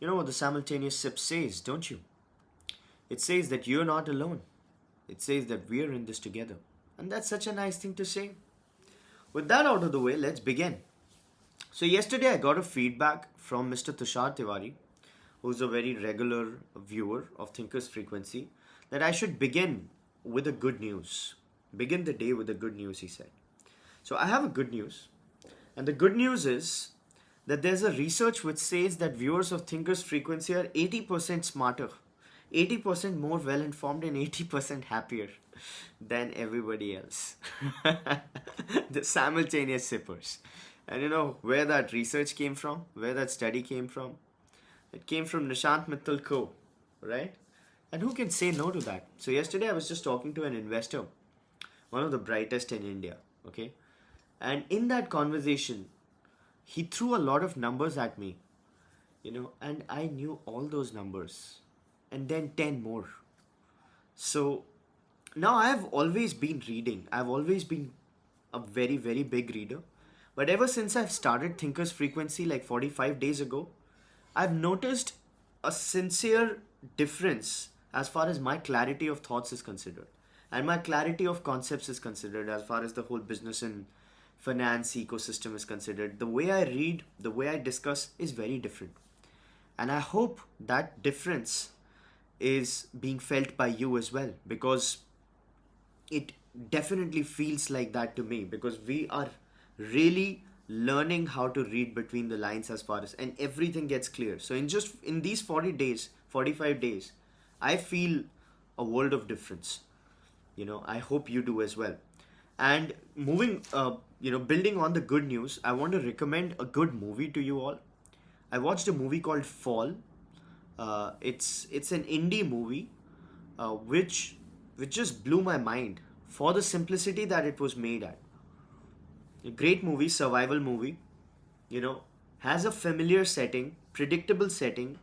You know what the simultaneous sip says, don't you? It says that you're not alone. It says that we're in this together. And that's such a nice thing to say. With that out of the way, let's begin. So, yesterday I got a feedback from Mr. Tushar Tiwari, who's a very regular viewer of Thinker's Frequency, that I should begin with a good news. Begin the day with a good news, he said. So, I have a good news. And the good news is that there's a research which says that viewers of Thinker's Frequency are 80% smarter, 80% more well informed, and 80% happier than everybody else. The simultaneous sippers. And you know where that research came from? Where that study came from? It came from Nishant Mittal Co. Right? And who can say no to that? So yesterday I was just talking to an investor, one of the brightest in India. Okay? And in that conversation, he threw a lot of numbers at me, and I knew all those numbers and then 10 more. So now I've always been reading. I've always been a very, very big reader. But ever since I've started Thinker's Frequency like 45 days ago, I've noticed a sincere difference as far as my clarity of thoughts is considered and my clarity of concepts is considered as far as the whole business and finance ecosystem is considered. The way I read, the way I discuss is very different. And I hope that difference is being felt by you as well, because it definitely feels like that to me, because we are really learning how to read between the lines as far as, and everything gets clear. So in these 40 days, 45 days, I feel a world of difference. I hope you do as well. And building on the good news, I want to recommend a good movie to you all. I watched a movie called Fall. It's an indie movie, which just blew my mind for the simplicity that it was made at. A great movie, survival movie, has a familiar setting, predictable setting,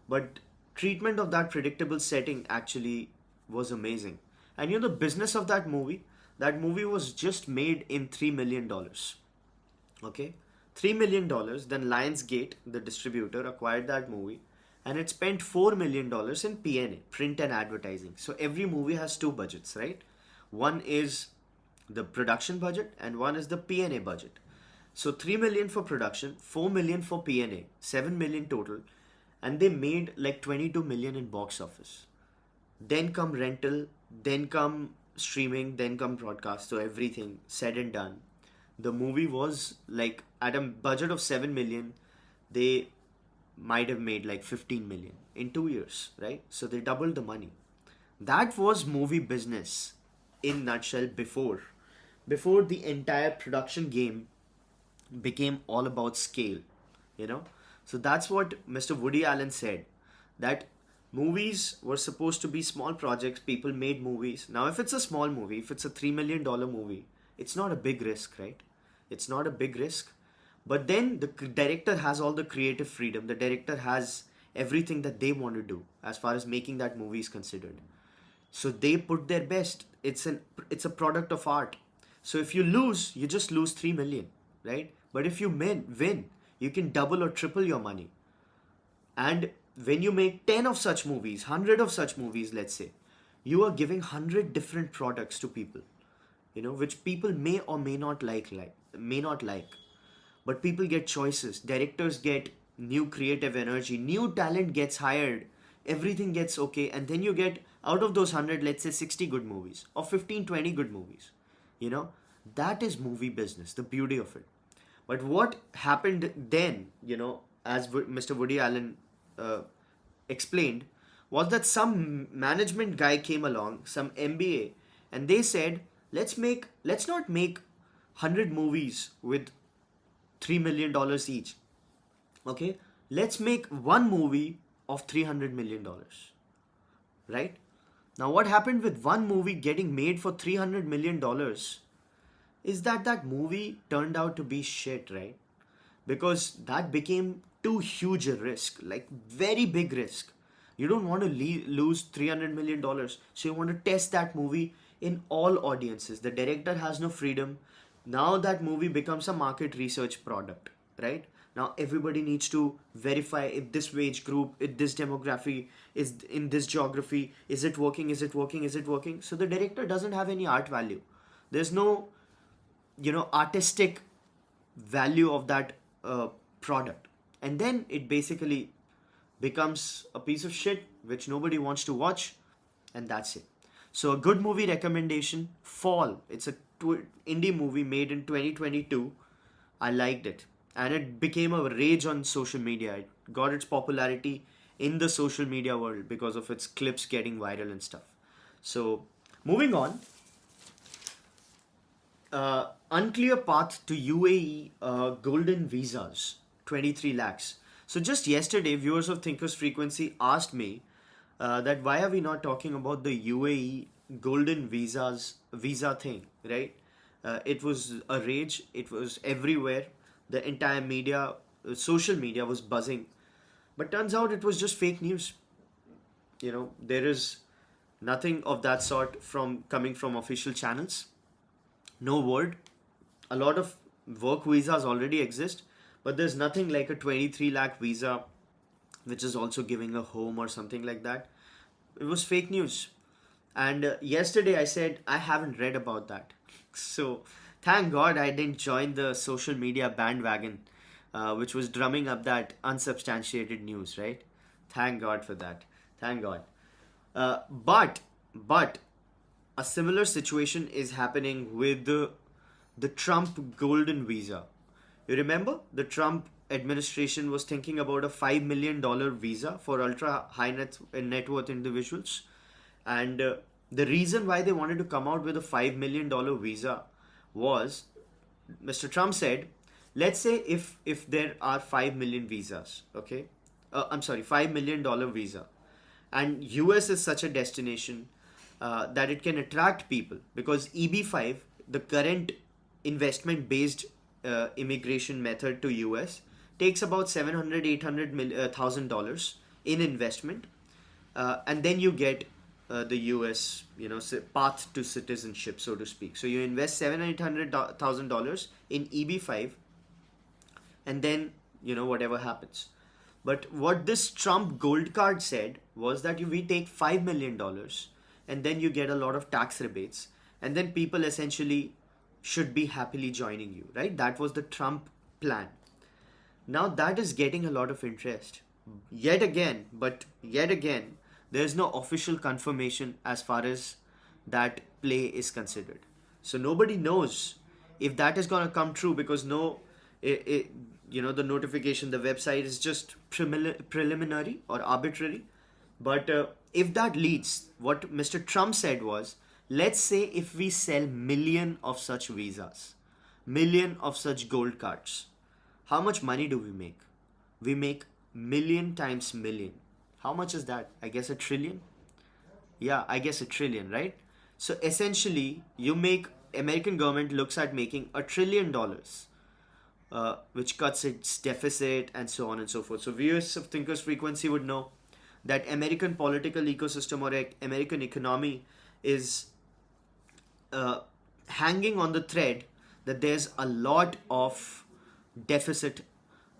but treatment of that predictable setting actually was amazing. And the business of that movie was just made in $3 million. Okay? $3 million. Then Lionsgate, the distributor, acquired that movie and it spent $4 million in P&A, print and advertising. So every movie has two budgets, right? One is the production budget and one is the P&A budget. So 3 million for production, 4 million for P&A, 7 million total, and they made like 22 million in box office. Then come rental, then come streaming, then come broadcast. So everything said and done, the movie was like at a budget of 7 million, they might have made like 15 million in 2 years, right? So they doubled the money. That was movie business in nutshell before the entire production game became all about scale, So that's what Mr. Woody Allen said, that movies were supposed to be small projects. People made movies. Now, if it's a small movie, if it's a $3 million movie, it's not a big risk, right? It's not a big risk. But then the director has all the creative freedom. The director has everything that they want to do as far as making that movie is considered. So they put their best. It's a product of art. So if you lose, you just lose 3 million, right? But if you win, you can double or triple your money. And when you make 10 of such movies, 100 of such movies, let's say, you are giving 100 different products to people, which people may or may not like. But people get choices. Directors get new creative energy. New talent gets hired. Everything gets okay. And then you get, out of those 100, let's say 60 good movies or 15, 20 good movies. That is movie business, the beauty of it. But what happened then, as Mr. Woody Allen explained, was that some management guy came along, some MBA, and they said, let's not make 100 movies with $3 million each. Okay? Let's make one movie of $300 million. Right? Now, what happened with one movie getting made for $300 million is that movie turned out to be shit, right? Because that became too huge a risk, like very big risk. You don't want to lose $300 million, so you want to test that movie in all audiences. The director has no freedom. Now that movie becomes a market research product, right? Now everybody needs to verify if this wage group, if this demography is in this geography, is it working, is it working, is it working? So the director doesn't have any art value. There's no, artistic value of that product. And then it basically becomes a piece of shit which nobody wants to watch, and that's it. So a good movie recommendation: Fall. It's a indie movie made in 2022. I liked it, and it became a rage on social media. It got its popularity in the social media world because of its clips getting viral and stuff. So moving on, unclear path to UAE golden visas, 23 lakhs. So just yesterday, viewers of Thinkers Frequency asked me that why are we not talking about the UAE golden visa thing, right? It was a rage. It was everywhere. The entire media, social media was buzzing. But turns out it was just fake news. There is nothing of that sort from coming from official channels. No word. A lot of work visas already exist, but there's nothing like a 23 lakh visa which is also giving a home or something like that. It was fake news. And yesterday I said I haven't read about that. So thank God I didn't join the social media bandwagon, which was drumming up that unsubstantiated news, right? Thank God for that. Thank God. But a similar situation is happening with the Trump golden visa. You remember the Trump administration was thinking about a $5 million visa for ultra high net worth individuals, and the reason why they wanted to come out with a $5 million visa was Mr. Trump said, let's say if there are 5 million visas, okay, I'm sorry, $5 million visa, and US is such a destination that it can attract people because EB5, the current investment based immigration method to US, takes about 700 800 thousand dollars in investment, and then you get the US path to citizenship, so to speak. So you invest 700 800 thousand dollars in EB5, and then whatever happens. But what this Trump gold card said was that we take $5 million, and then you get a lot of tax rebates, and then people essentially should be happily joining you, right? That was the Trump plan. Now that is getting a lot of interest. Yet again, there's no official confirmation as far as that play is considered. So nobody knows if that is going to come true because the notification, the website is just preliminary or arbitrary. But if that leads, what Mr. Trump said was, let's say if we sell million of such visas, million of such gold cards, how much money do we make? We make million times million. How much is that? I guess $1 trillion. Yeah, I guess $1 trillion, right? So essentially, American government looks at making $1 trillion, which cuts its deficit and so on and so forth. So viewers of Thinkers Frequency would know that American political ecosystem or American economy is hanging on the thread that there's a lot of deficit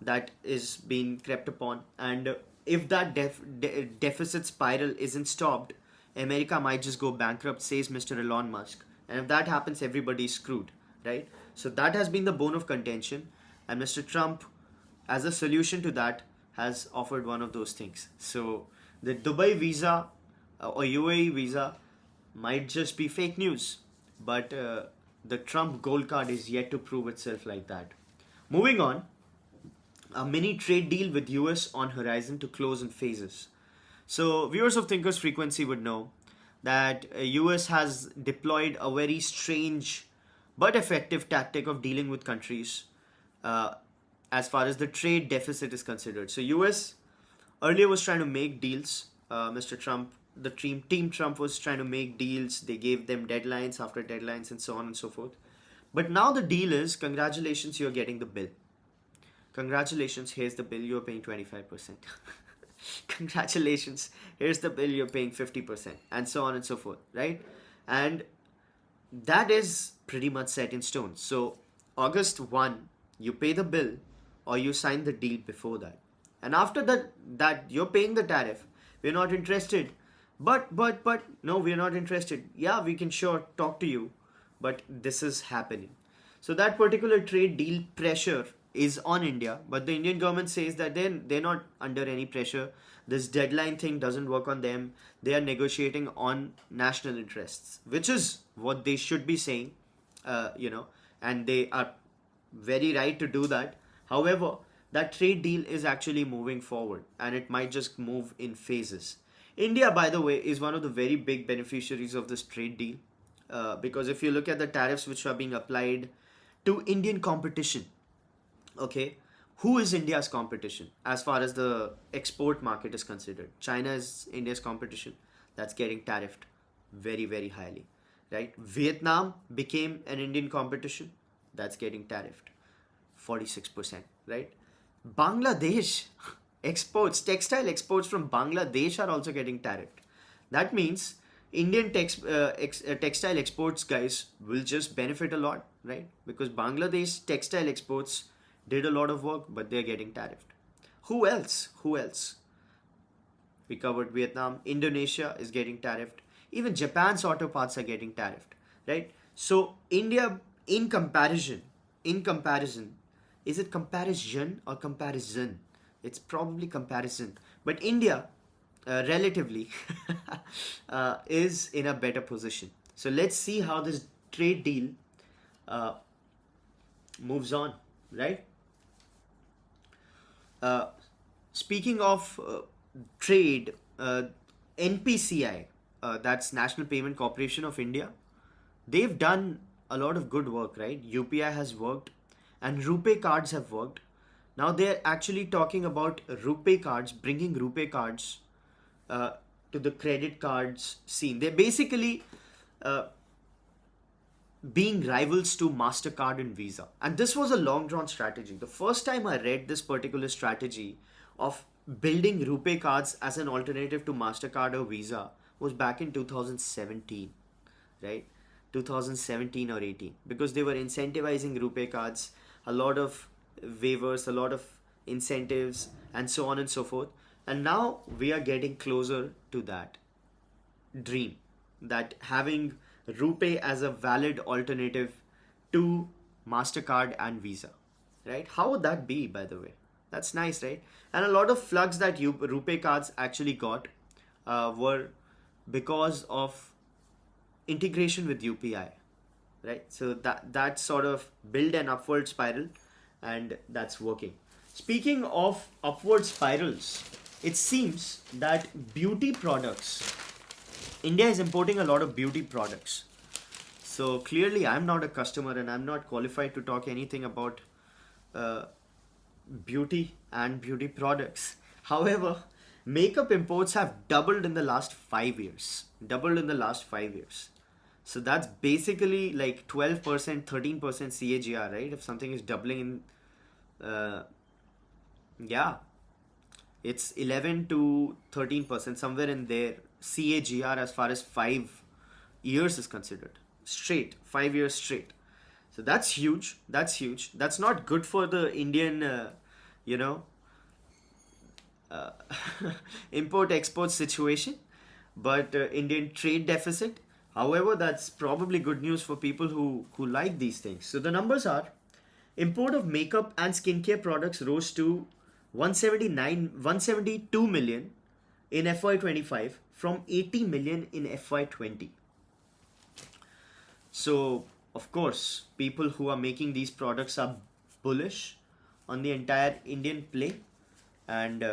that is being crept upon, and if that deficit spiral isn't stopped, America might just go bankrupt, says Mr. Elon Musk. And if that happens, everybody's screwed, right? So that has been the bone of contention, and Mr. Trump, as a solution to that, has offered one of those things. So the Dubai visa or UAE visa might just be fake news, but the Trump gold card is yet to prove itself like that. Moving on, a mini trade deal with US on horizon to close in phases. So viewers of Thinkers Frequency would know that US has deployed a very strange but effective tactic of dealing with countries as far as the trade deficit is considered. So US earlier was trying to make deals. Mr. Trump, the team Trump was trying to make deals. They gave them deadlines after deadlines and so on and so forth. But now the deal is, congratulations, you're getting the bill. Congratulations, here's the bill, you're paying 25%. Congratulations, here's the bill, you're paying 50%, and so on and so forth, right? And that is pretty much set in stone. So August 1, you pay the bill. or you sign the deal before that. And after that you're paying the tariff. We're not interested. But no, we're not interested. Yeah, we can sure talk to you, but this is happening. So that particular trade deal pressure is on India, but the Indian government says that they're not under any pressure. This deadline thing doesn't work on them. They are negotiating on national interests, which is what they should be saying, and they are very right to do that. However, that trade deal is actually moving forward and it might just move in phases. India, by the way, is one of the very big beneficiaries of this trade deal, because if you look at the tariffs which are being applied to Indian competition, okay, who is India's competition as far as the export market is considered? China is India's competition. That's getting tariffed very, very highly, right? Vietnam became an Indian competition. That's getting tariffed 46%, right? Bangladesh exports, textile exports from Bangladesh are also getting tariffed. That means Indian textile exports guys will just benefit a lot, right? Because Bangladesh textile exports did a lot of work, but they're getting tariffed. Who else? Who else? We covered Vietnam. Indonesia is getting tariffed. Even Japan's auto parts are getting tariffed, right? So India, in comparison, is it comparison or comparison? It's probably comparison. But India, relatively, is in a better position. So let's see how this trade deal uh, moves on, right? Uh, Speaking of trade, NPCI, that's National Payment Corporation of India, they've done a lot of good work, right? UPI has worked and RuPay cards have worked. Now they're actually talking about RuPay cards, bringing RuPay cards uh, to the credit cards scene. They're basically uh, being rivals to MasterCard and Visa. And this was a long drawn strategy. The first time I read this particular strategy of building RuPay cards as an alternative to MasterCard or Visa was back in 2017, right? 2017 or 18, because they were incentivizing RuPay cards, a lot of waivers, a lot of incentives, and so on and so forth. And now we are getting closer to that dream, that having RuPay as a valid alternative to MasterCard and Visa, right? How would that be, by the way? That's nice, right? And a lot of flux that RuPay cards actually got were because of integration with UPI, right? So that sort of build an upward spiral, and that's working. Speaking of upward spirals, it seems that beauty products, India is importing a lot of beauty products. So clearly, I'm not a customer and I'm not qualified to talk anything about uh, beauty and beauty products. However, makeup imports have doubled in the last 5 years. Doubled in the last 5 years. So that's basically like 12%, 13% CAGR, right? If something is doubling yeah, it's 11 to 13%, somewhere in there, CAGR as far as 5 years is considered. Straight, 5 years straight. So that's huge. That's huge. That's not good for the Indian, you know, uh, import export situation, but Indian trade deficit. However, that's probably good news for people who like these things. So the numbers are: import of makeup and skincare products rose to 172 million in FY25 from 80 million in FY20. So, of course, people who are making these products are bullish on the entire Indian play, and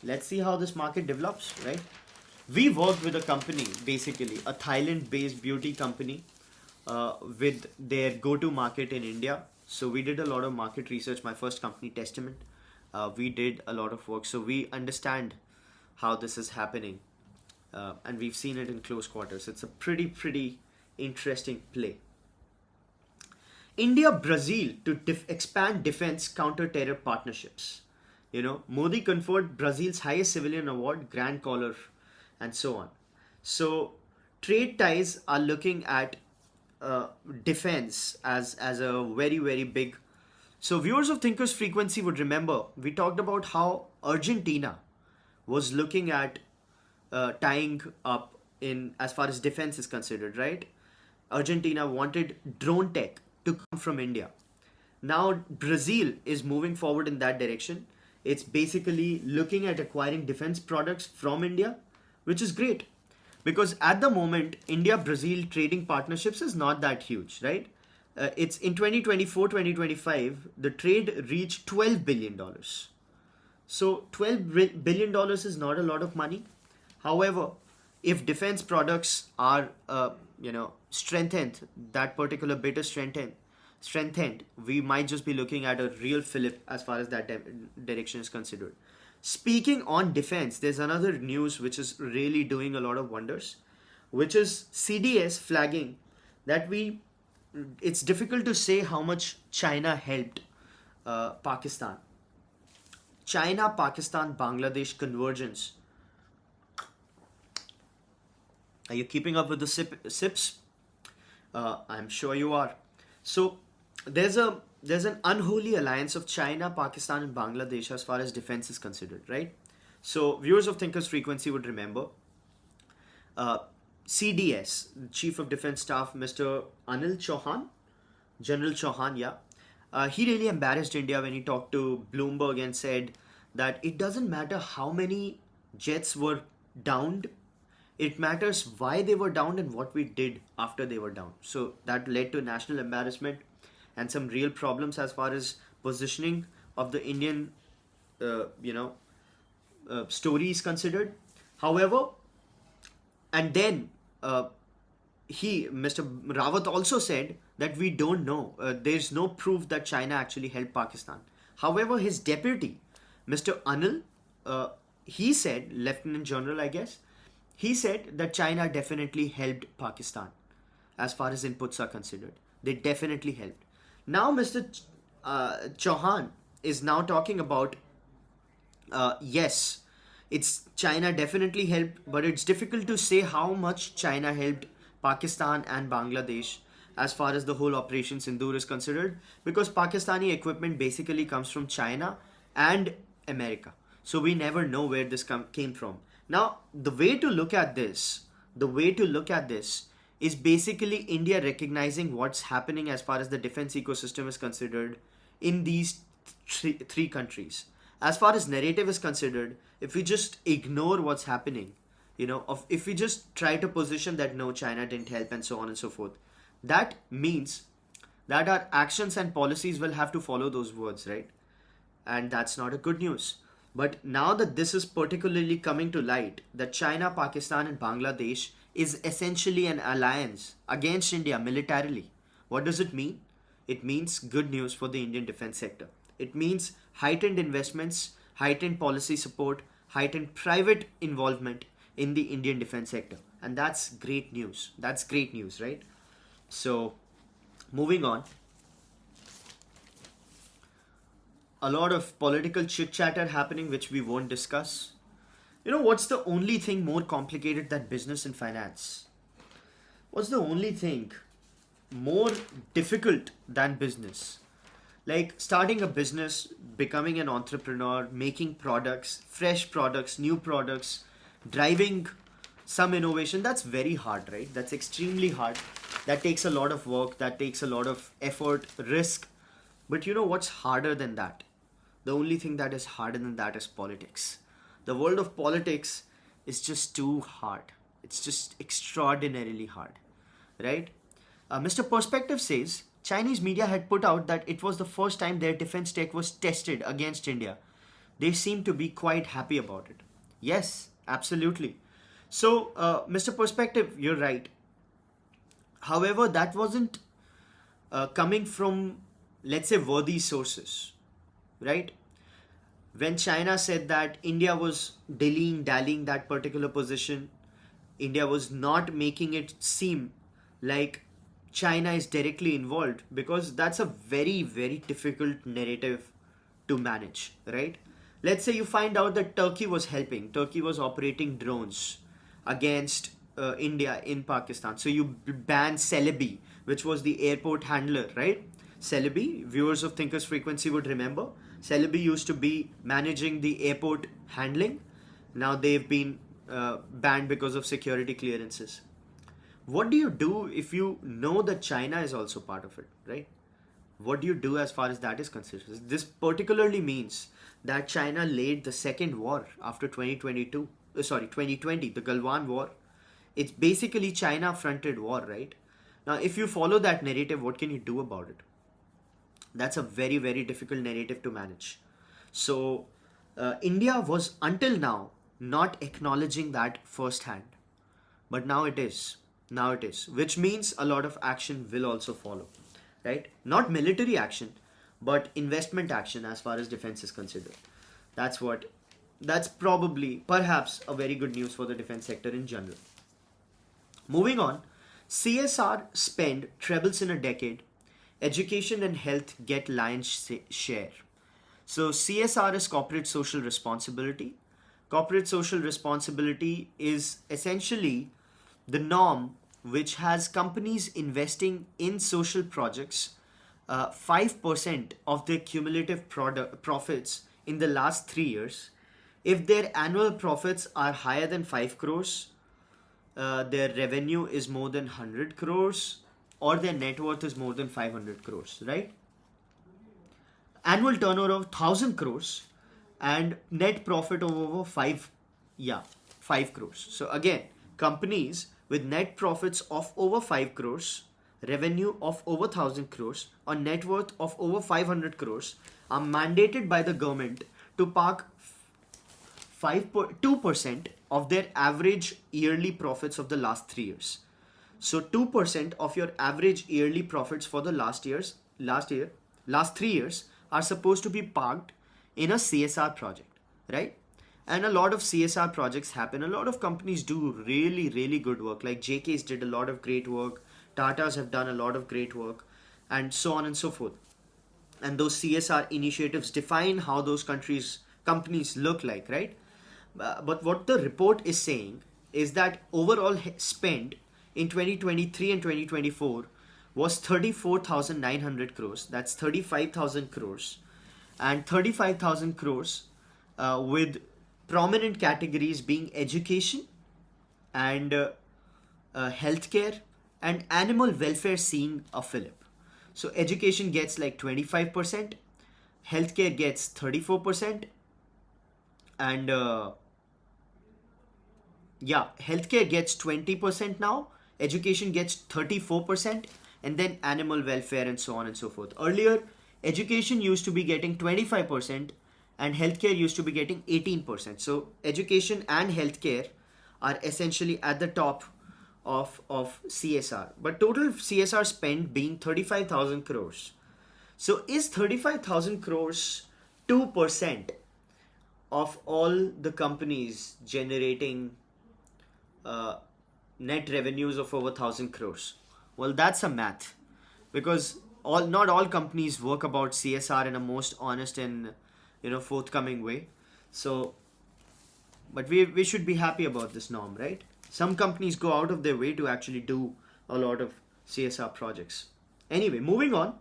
let's see how this market develops, right? We worked with a company, basically a Thailand based beauty company, with their go to market in India. So, we did a lot of market research. My first company, Testament, we did a lot of work. So, we understand how this is happening, and we've seen it in close quarters. It's a pretty interesting play. India Brazil to expand defense counter terror partnerships. Modi conferred Brazil's highest civilian award, Grand Collar, and so on. So, trade ties are looking at defense as a very big So, viewers of Thinkers Frequency would remember we talked about how Argentina was looking at tying up in as far as defense is considered, right? Argentina wanted drone tech to come from India. Now, Brazil is moving forward in that direction. It's basically looking at acquiring defense products from India, which is great because at the moment, India Brazil trading partnerships is not that huge, right? It's in 2024 2025, the trade reached $12 billion. So $12 billion is not a lot of money. However, if defense products are, strengthened, that particular bit is strengthened, we might just be looking at a real fillip as far as that direction is considered. Speaking on defense, there's another news which is really doing a lot of wonders, which is CDS flagging that it's difficult to say how much China helped Pakistan. China, Pakistan, Bangladesh convergence. Are you keeping up with the sips? I'm sure you are. So there's an unholy alliance of China, Pakistan, and Bangladesh as far as defense is considered, right? So viewers of Thinkers Frequency would remember uh, CDS, Chief of Defense Staff, Mr. Anil Chauhan, General Chauhan, yeah. He really embarrassed India when he talked to Bloomberg and said that it doesn't matter how many jets were downed, it matters why they were downed and what we did after they were down. So that led to national embarrassment and some real problems as far as positioning of the Indian, uh, you know, story is considered. However, and then Mr. Rawat also said that we don't know. There's no proof that China actually helped Pakistan. However, his deputy, Mr. Anil, uh, he said, Lieutenant General, I guess, he said that China definitely helped Pakistan as far as inputs are considered. They definitely helped. Now, Mr. Chauhan is now talking about yes, it's China definitely helped, but it's difficult to say how much China helped Pakistan and Bangladesh as far as the whole Operation Sindoor is considered, because Pakistani equipment basically comes from China and America. So we never know where this came from. Now, the way to look at this is basically India recognizing what's happening as far as the defense ecosystem is considered in these three countries. As far as narrative is considered, if we just ignore what's happening, if we just try to position that no, China didn't help and so on and so forth, that means that our actions and policies will have to follow those words, right? And that's not a good news. But now that this is particularly coming to light, that China, Pakistan, and Bangladesh is essentially an alliance against India militarily, what does it mean? It means good news for the Indian defense sector. It means heightened investments, heightened policy support, heightened private involvement in the Indian defense sector. And that's great news. That's great news, right? So, moving on. A lot of political chit chatter happening, which we won't discuss. What's the only thing more complicated than business and finance? What's the only thing more difficult than business? Like starting a business, becoming an entrepreneur, making products, fresh products, new products, driving some innovation, that's very hard, right? That's extremely hard. That takes a lot of work, that takes a lot of effort, risk. But you know what's harder than that? The only thing that is harder than that is politics. The world of politics is just too hard. It's just extraordinarily hard, right? Mr. Perspective says Chinese media had put out that it was the first time their defense tech was tested against India. They seem to be quite happy about it. Yes, absolutely. So, Mr. Perspective, you're right. However, that wasn't coming from, let's say, worthy sources, right? When China said that India was dallying that particular position, India was not making it seem like China is directly involved, because that's a very, very difficult narrative to manage, right? Let's say you find out that Turkey was helping, Turkey was operating drones against India in Pakistan. So you ban Celebi, which was the airport handler, right? Celebi, viewers of Thinkers Frequency would remember. Celebi used to be managing the airport handling. Now they've been banned because of security clearances. What do you do if you know that China is also part of it, right? What do you do as far as that is concerned? This particularly means that China laid the second war after 2022, 2020, the Galwan War. It's basically China fronted war, right? Now, if you follow that narrative, what can you do about it? That's a very, very difficult narrative to manage. So, India was until now not acknowledging that firsthand. But now it is. Now it is. Which means a lot of action will also follow. Right? Not military action, but investment action as far as defense is considered. That's what. That's probably, perhaps, a very good news for the defense sector in general. Moving on, CSR spend trebles in a decade. Education and health get lion's share. So CSR is corporate social responsibility. Corporate social responsibility is essentially the norm which has companies investing in social projects 5% of their cumulative profits in the last 3 years. If their annual profits are higher than 5 crores, their revenue is more than 100 crores, or their net worth is more than 500 crores, right? Annual turnover of 1000 crores and net profit of over 5 crores. So again, companies with net profits of over 5 crores, revenue of over 1000 crores, or net worth of over 500 crores are mandated by the government to park 2% of their average yearly profits of the last 3 years. So 2% of your average yearly profits for the last 3 years are supposed to be parked in a CSR project, right? And a lot of CSR projects happen. A lot of companies do really, really good work. Like JK's did a lot of great work. Tata's have done a lot of great work, and so on and so forth. And those CSR initiatives define how those companies look like, right? But what the report is saying is that overall spend in 2023 and 2024 was 34,900 crores. That's 35,000 crores. And 35,000 crores with prominent categories being education and healthcare and animal welfare seeing a fillip. So education gets like 25%, healthcare gets 34%, and healthcare gets 20% now, education gets 34%, and then animal welfare and so on and so forth. Earlier, education used to be getting 25% and healthcare used to be getting 18%. So education and healthcare are essentially at the top of CSR. But total CSR spend being 35,000 crores. So is 35,000 crores 2% of all the companies generating net revenues of over 1,000 crores? Well, that's a math, because not all companies work about CSR in a most honest and forthcoming way. So, but we should be happy about this norm, right? Some companies go out of their way to actually do a lot of CSR projects. Anyway, moving on.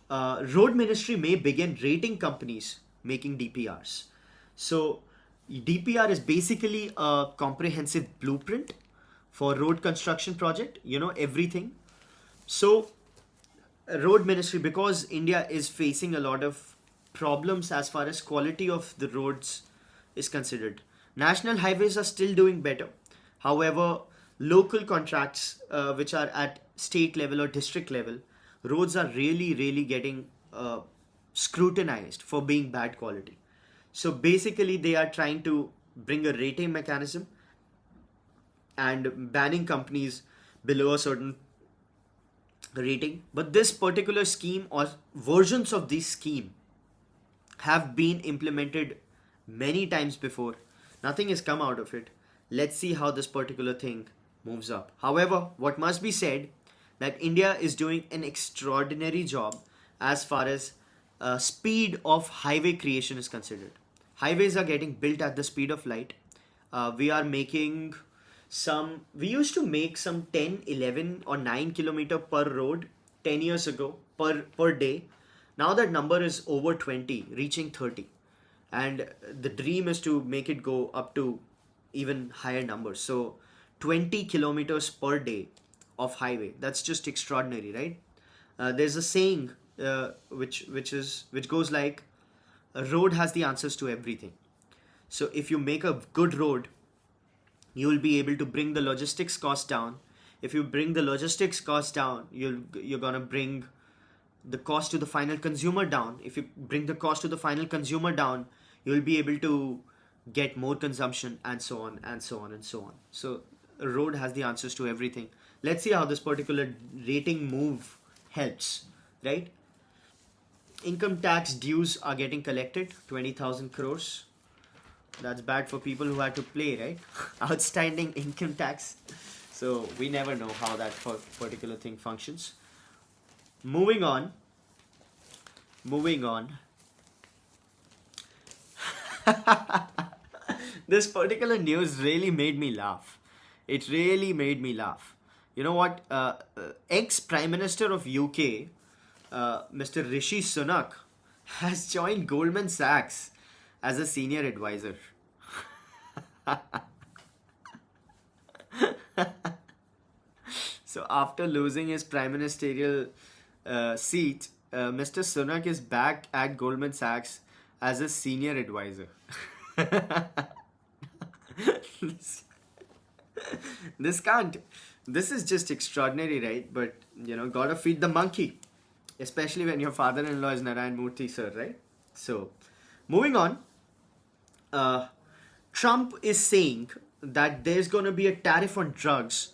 Road Ministry may begin rating companies making DPRs. So DPR is basically a comprehensive blueprint for road construction project, everything. So Road Ministry, because India is facing a lot of problems as far as quality of the roads is considered. National highways are still doing better. However, local contracts which are at state level or district level, roads are really, really getting scrutinized for being bad quality. So basically they are trying to bring a rating mechanism and banning companies below a certain rating. But this particular scheme or versions of this scheme have been implemented many times before. Nothing has come out of it. Let's see how this particular thing moves up. However, what must be said that India is doing an extraordinary job as far as speed of highway creation is considered. Highways are getting built at the speed of light. We used to make some 10, 11 or 9 kilometer per road 10 years ago per day. Now that number is over 20, reaching 30. And the dream is to make it go up to even higher numbers. So 20 kilometers per day of highway. That's just extraordinary, right? There's a saying which goes like, a road has the answers to everything. So if you make a good road, you will be able to bring the logistics cost down. If you bring the logistics cost down, you're gonna bring the cost to the final consumer down. If you bring the cost to the final consumer down, you'll be able to get more consumption, and so on and so on and so on. So a road has the answers to everything. Let's see how this particular rating move helps, right? Income tax dues are getting collected, 20,000 crores. That's bad for people who had to play, right? Outstanding income tax. So we never know how that particular thing functions. Moving on. This particular news really made me laugh. It really made me laugh. You know what? Ex-Prime Minister of UK, Mr. Rishi Sunak, has joined Goldman Sachs as a senior advisor. So after losing his prime ministerial seat, Mr. Sunak is back at Goldman Sachs as a senior advisor. This is just extraordinary, right? But gotta feed the monkey, especially when your father-in-law is Narayan Murthy sir, right? So moving on, Trump is saying that there's gonna be a tariff on drugs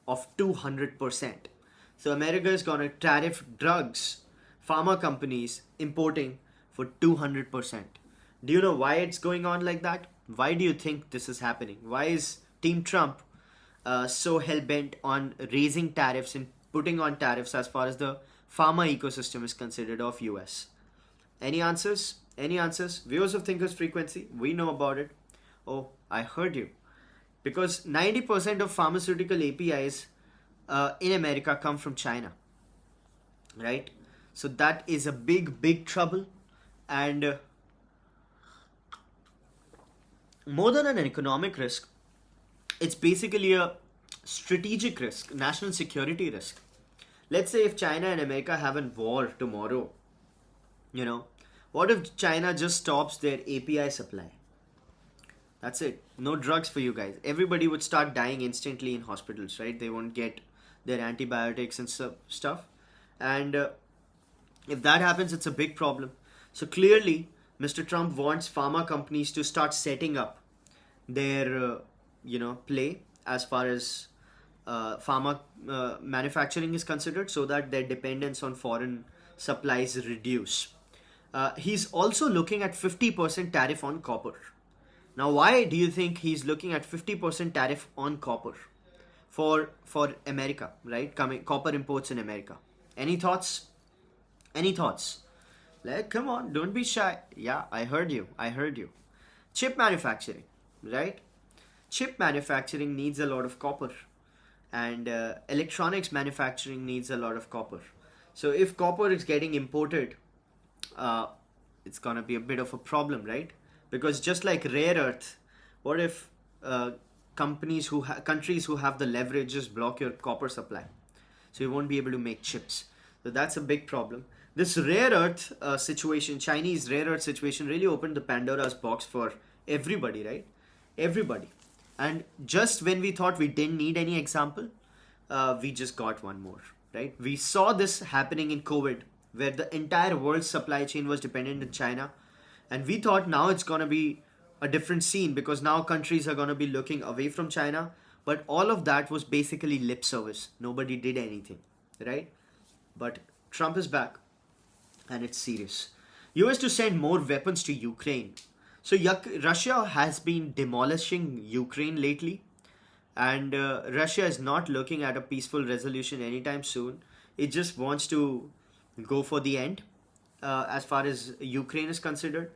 of 200%. So America is gonna tariff drugs, pharma companies importing for 200%. Do you know why it's going on like that? Why do you think this is happening? Why is Team Trump so hell-bent on raising tariffs and putting on tariffs as far as the pharma ecosystem is considered of US? Any answers? Any answers? Viewers of Thinkers Frequency, we know about it. Oh, I heard you. Because 90% of pharmaceutical APIs in America come from China. Right? So that is a big trouble. And more than an economic risk, it's basically a strategic risk, national security risk. Let's say if China and America have a war tomorrow, what if China just stops their API supply? That's it. No drugs for you guys. Everybody would start dying instantly in hospitals, right? They won't get their antibiotics and stuff. And if that happens, it's a big problem. So clearly, Mr. Trump wants pharma companies to start setting up their, play as far as pharma manufacturing is considered, so that their dependence on foreign supplies reduce. He's also looking at 50% tariff on copper. Now, why do you think he's looking at 50% tariff on copper for America, right? Copper imports in America. Any thoughts? Any thoughts? Come on, don't be shy. Yeah, I heard you. Chip manufacturing, right? Chip manufacturing needs a lot of copper, and electronics manufacturing needs a lot of copper. So if copper is getting imported, it's gonna be a bit of a problem, right? Because just like rare earth, what if countries who have the leverage just block your copper supply? So you won't be able to make chips. So that's a big problem. This rare earth situation, Chinese rare earth situation, really opened the Pandora's box for everybody, right? Everybody. And just when we thought we didn't need any example, we just got one more, right? We saw this happening in COVID, where the entire world's supply chain was dependent on China. And we thought now it's going to be a different scene, because now countries are going to be looking away from China. But all of that was basically lip service. Nobody did anything, right? But Trump is back, and it's serious. US to send more weapons to Ukraine. So Russia has been demolishing Ukraine lately. And Russia is not looking at a peaceful resolution anytime soon. It just wants to go for the end. As far as Ukraine is considered.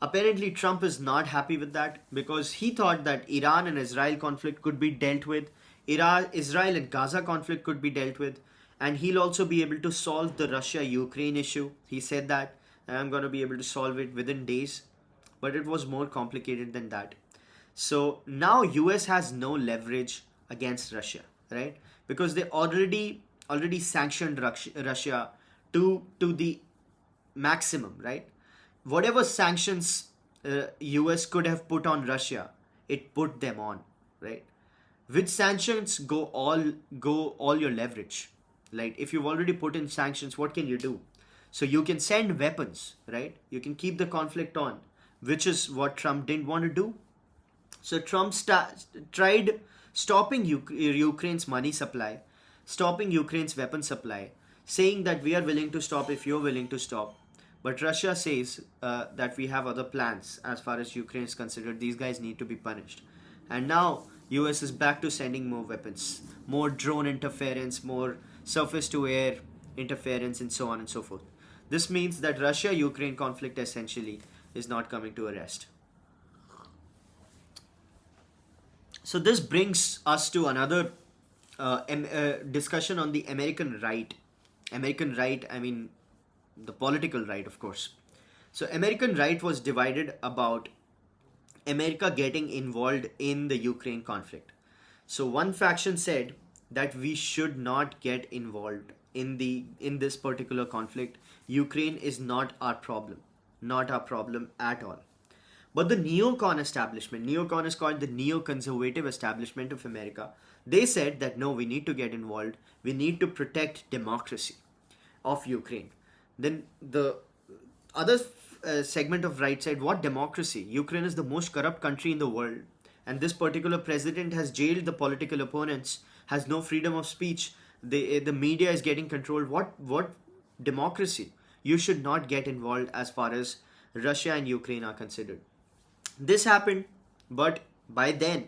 Apparently, Trump is not happy with that, because he thought that Iran and Israel conflict could be dealt with, Israel and Gaza conflict could be dealt with, and he'll also be able to solve the Russia-Ukraine issue. He said that, and I'm going to be able to solve it within days, but it was more complicated than that. So now US has no leverage against Russia, right? Because they already sanctioned Russia to the maximum, right? Whatever sanctions US could have put on Russia, it put them on, right? With sanctions go all your leverage. Like if you've already put in sanctions, what can you do? So you can send weapons, right? You can keep the conflict on, which is what Trump didn't want to do. So Trump tried stopping Ukraine's money supply, stopping Ukraine's weapon supply, saying that we are willing to stop if you're willing to stop. But Russia says that we have other plans as far as Ukraine is considered. These guys need to be punished. And now US is back to sending more weapons, more drone interference, more surface to air interference, and so on and so forth. This means that Russia-Ukraine conflict essentially is not coming to a rest. So this brings us to another discussion on the American right. American right, I mean the political right, of course. So American right was divided about America getting involved in the Ukraine conflict. So one faction said that we should not get involved in this particular conflict. Ukraine is not our problem, not our problem at all. But the neocon establishment, neocon is called the neoconservative establishment of America, they said that no, we need to get involved. We need to protect democracy of Ukraine. Then the other segment of right said, what democracy? Ukraine is the most corrupt country in the world. And this particular president has jailed the political opponents, has no freedom of speech. The media is getting controlled. What democracy? You should not get involved as far as Russia and Ukraine are considered. This happened, but by then,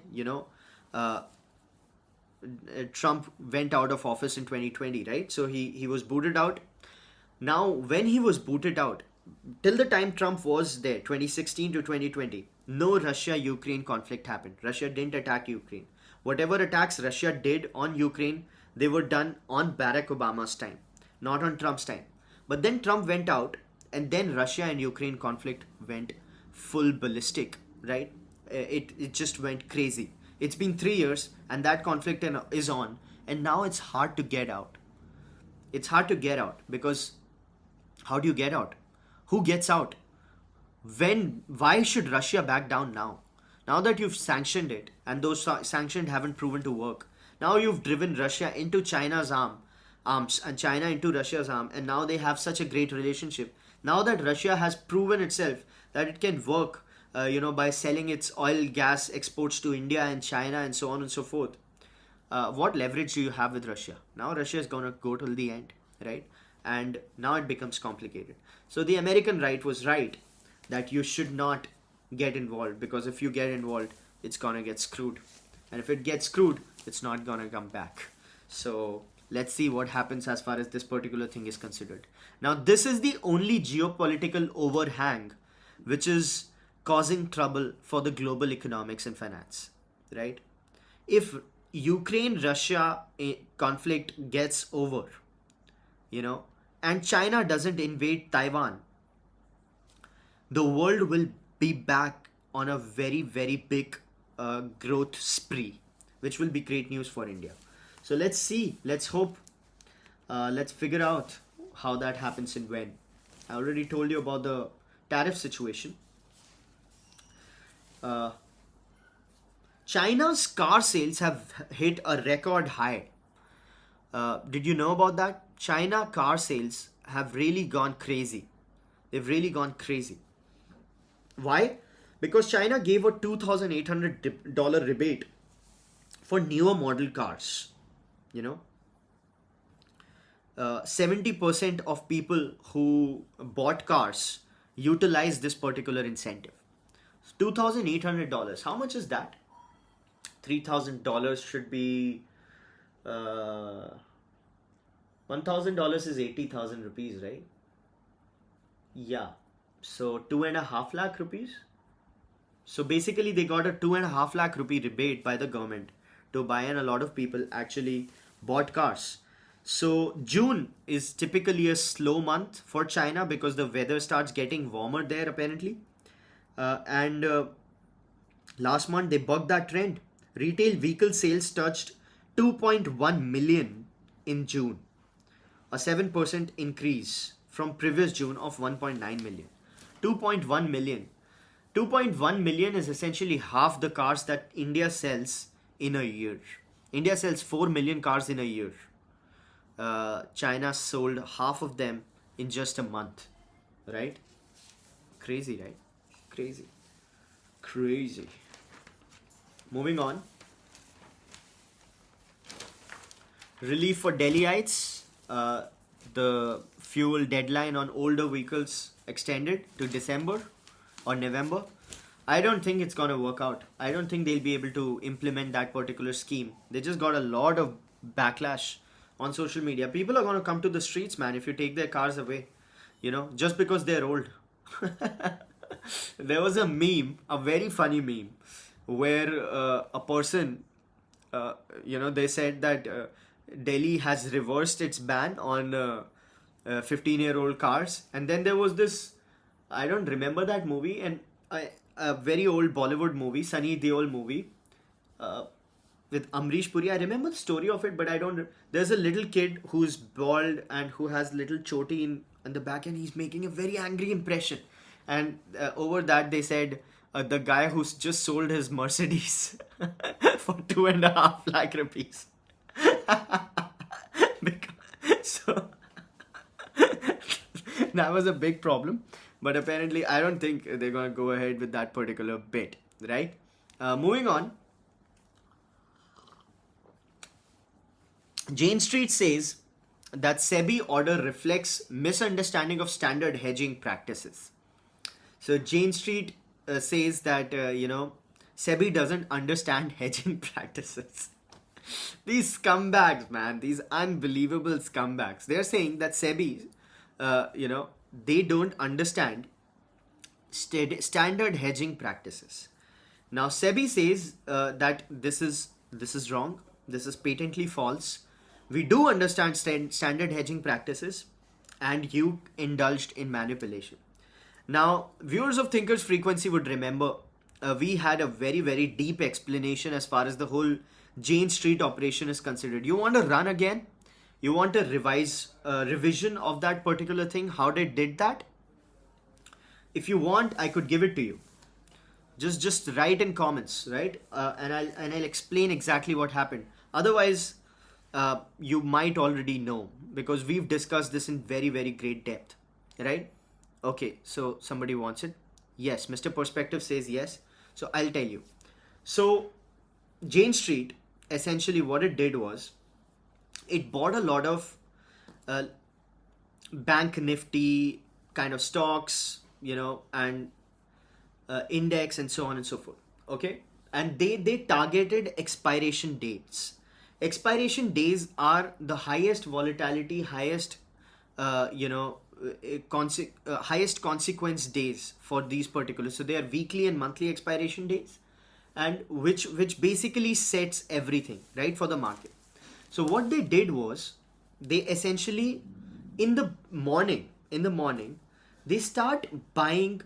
Trump went out of office in 2020, right? So he was booted out. Now, when he was booted out, till the time Trump was there, 2016 to 2020, no Russia-Ukraine conflict happened. Russia didn't attack Ukraine. Whatever attacks Russia did on Ukraine, they were done on Barack Obama's time, not on Trump's time. But then Trump went out, and then Russia and Ukraine conflict went full ballistic, right? It just went crazy. It's been 3 years, and that conflict is on, and now it's hard to get out. It's hard to get out because how do you get out? Who gets out? Why should Russia back down now? Now that you've sanctioned it and those sanctions haven't proven to work, now you've driven Russia into China's arms and China into Russia's arm, and now they have such a great relationship. Now that Russia has proven itself that it can work, by selling its oil gas exports to India and China and so on and so forth. What leverage do you have with Russia? Now Russia is going to go till the end, right? And now it becomes complicated. So the American right was right that you should not get involved, because if you get involved, it's going to get screwed. And if it gets screwed, it's not going to come back. So let's see what happens as far as this particular thing is considered. Now, this is the only geopolitical overhang which is causing trouble for the global economics and finance, right? If Ukraine-Russia conflict gets over, and China doesn't invade Taiwan, the world will be back on a very, very big growth spree, which will be great news for India. So let's see, let's hope, let's figure out how that happens and when. I already told you about the tariff situation. China's car sales have hit a record high. Did you know about that? China car sales have really gone crazy. They've really gone crazy. Why? Because China gave a $2,800 rebate for newer model cars. 70% of people who bought cars utilized this particular incentive. $2,800. How much is that? $3,000 should be $1,000 is 80,000 rupees, right? Yeah. So 2.5 lakh rupees. So basically they got a 2.5 lakh rupee rebate by the government to buy, and a lot of people actually bought cars. So June is typically a slow month for China because the weather starts getting warmer there apparently. And Last month they bucked that trend. Retail vehicle sales touched 2.1 million in June, a 7% increase from previous June of 1.9 million. 2.1 million. 2.1 million is essentially half the cars that India sells in a year. India sells 4 million cars in a year. China sold half of them in just a month, right? Crazy, right? Crazy. Crazy. Moving on. Relief for Delhiites. The fuel deadline on older vehicles extended to December or November. I don't think it's gonna work out. I don't think they'll be able to implement that particular scheme. They just got a lot of backlash on social media. People are gonna come to the streets, man, if you take their cars away. Just because they're old. There was a meme, a very funny meme, where a person, they said that Delhi has reversed its ban on 15-year-old cars. And then there was this, I don't remember that movie, and a very old Bollywood movie, Sunny Deol movie, uh, with Amrish Puri. I remember the story of it, but I don't. There's a little kid who's bald and who has little choti in the back, and he's making a very angry impression. And over that, they said the guy who's just sold his Mercedes for 2.5 lakh rupees. So that was a big problem. But apparently, I don't think they're gonna go ahead with that particular bit, right? Moving on. Jane Street says that SEBI order reflects misunderstanding of standard hedging practices. So Jane Street says that SEBI doesn't understand hedging practices. These scumbags, man, these unbelievable scumbags. They're saying that SEBI, they don't understand standard hedging practices. Now SEBI says that this is wrong. This is patently false. We do understand standard hedging practices, and you indulged in manipulation. Now, viewers of Thinkers Frequency would remember we had a very, very deep explanation as far as the whole Jane Street operation is considered. You want to run again? You want a revision of that particular thing, how they did that? If you want, I could give it to you. Just write in comments, right? And I'll explain exactly what happened. Otherwise, you might already know because we've discussed this in very, very great depth, right? Okay, so somebody wants it. Yes, Mr. Perspective says yes. So I'll tell you. So Jane Street, essentially what it did was, it bought a lot of bank nifty kind of stocks, and index and so on and so forth. Okay, and they targeted expiration dates. Expiration days are the highest volatility, highest highest consequence days for these particular. So they are weekly and monthly expiration days, and which basically sets everything right for the market. So what they did was, they essentially in the morning they start buying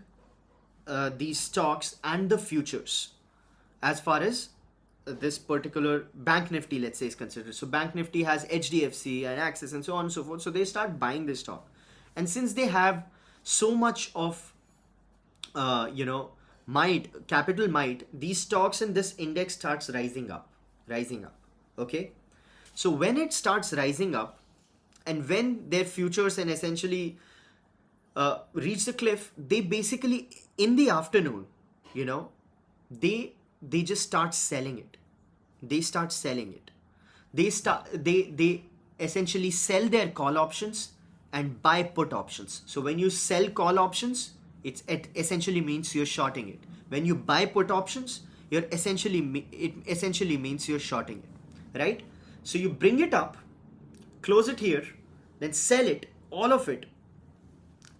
these stocks and the futures as far as this particular bank nifty, let's say, is considered. So bank nifty has HDFC and Axis and so on and so forth. So they start buying this stock, and since they have so much of capital might, these stocks in this index starts rising up. Okay, so when it starts rising up, and when their futures and essentially reach the cliff, they basically in the afternoon, they just start selling it. They essentially sell their call options and buy put options. So when you sell call options, it essentially means you're shorting it. When you buy put options, it essentially means you're shorting it, right? So you bring it up, close it here, then sell it, all of it,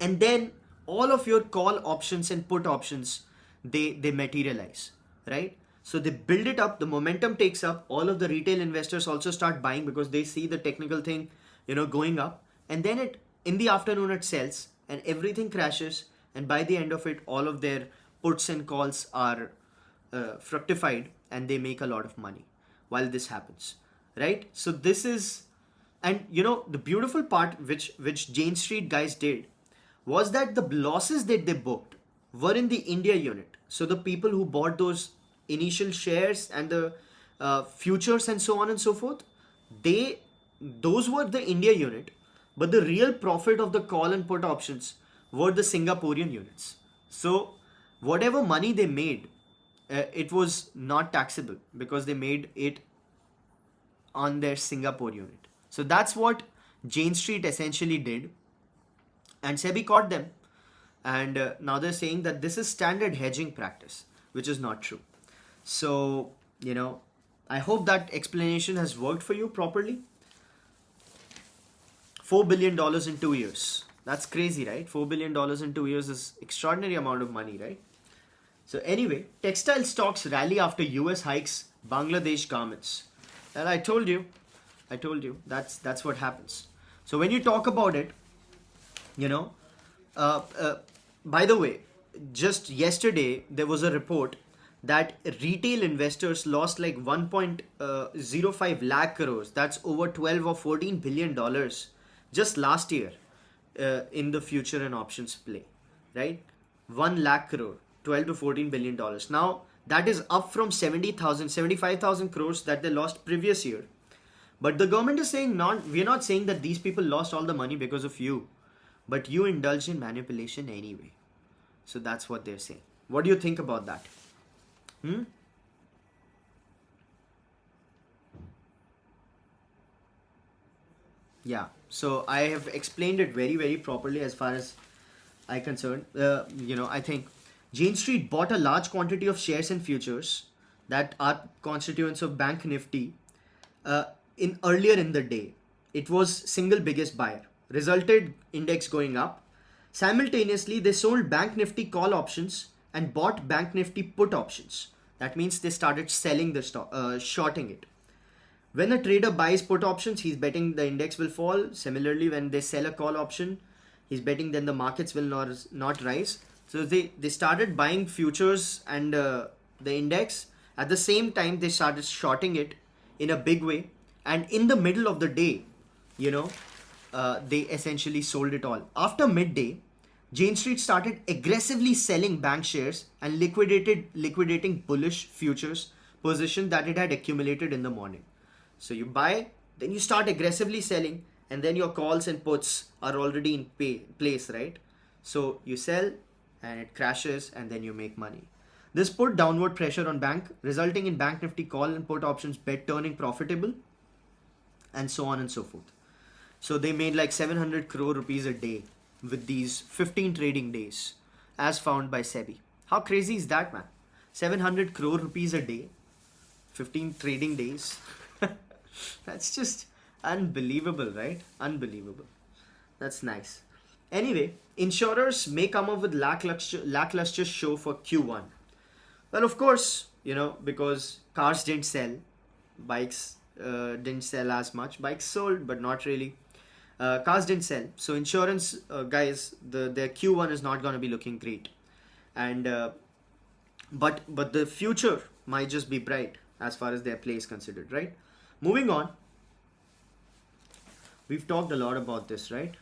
and then all of your call options and put options, they materialize, right? So they build it up, the momentum takes up, all of the retail investors also start buying because they see the technical thing going up, and then it in the afternoon it sells and everything crashes, and by the end of it all of their puts and calls are fructified, and they make a lot of money while this happens, right? So this is, and the beautiful part which Jane Street guys did was that the losses that they booked were in the India unit. So the people who bought those initial shares and the futures and so on and so forth, they those were the India unit, but the real profit of the call and put options were the Singaporean units. So whatever money they made, it was not taxable because they made it on their Singapore unit. So that's what Jane Street essentially did, and SEBI caught them, and now they're saying that this is standard hedging practice, which is not true. So I hope that explanation has worked for you properly. $4 billion in 2 years. That's crazy, right? $4 billion in 2 years is extraordinary amount of money, right? So anyway, textile stocks rally after US hikes Bangladesh garments. And I told you, that's what happens. So when you talk about it, uh, uh, by the way, just yesterday there was a report that retail investors lost like 1.05 lakh crores. That's over 12 or 14 billion dollars just last year in the future and options play, right? 1 lakh crore, 12 to 14 billion dollars. Now that is up from 75,000 crores that they lost previous year. But the government is saying we're not saying that these people lost all the money because of you, but you indulged in manipulation anyway. So that's what they're saying. What do you think about that? Yeah. So I have explained it very, very properly as far as I concerned. I think Jane Street bought a large quantity of shares and futures that are constituents of Bank Nifty uh, in earlier in the day. It was single biggest buyer, resulted index going up. Simultaneously, they sold Bank Nifty call options and bought Bank Nifty put options. That means they started selling the stock, shorting it. When a trader buys put options, he's betting the index will fall. Similarly, when they sell a call option, he's betting then the markets will not rise. So they started buying futures and the index. At the same time, they started shorting it in a big way. And in the middle of the day, they essentially sold it all. After midday, Jane Street started aggressively selling bank shares and liquidating bullish futures position that it had accumulated in the morning. So you buy, then you start aggressively selling, and then your calls and puts are already in place, right? So you sell and it crashes, and then you make money. This put downward pressure on bank, resulting in Bank Nifty call and put options bet turning profitable, and so on and so forth. So they made like 700 crore rupees a day with these 15 trading days, as found by SEBI. How crazy is that, man? 700 crore rupees a day, 15 trading days. That's just unbelievable, right? Unbelievable. That's nice. Anyway, insurers may come up with lackluster show for Q1. Well, of course, because cars didn't sell, bikes didn't sell as much. Bikes sold, but not really. Cars didn't sell. So insurance guys, their Q1 is not going to be looking great. And but the future might just be bright as far as their play is considered, right? Moving on. We've talked a lot about this, right?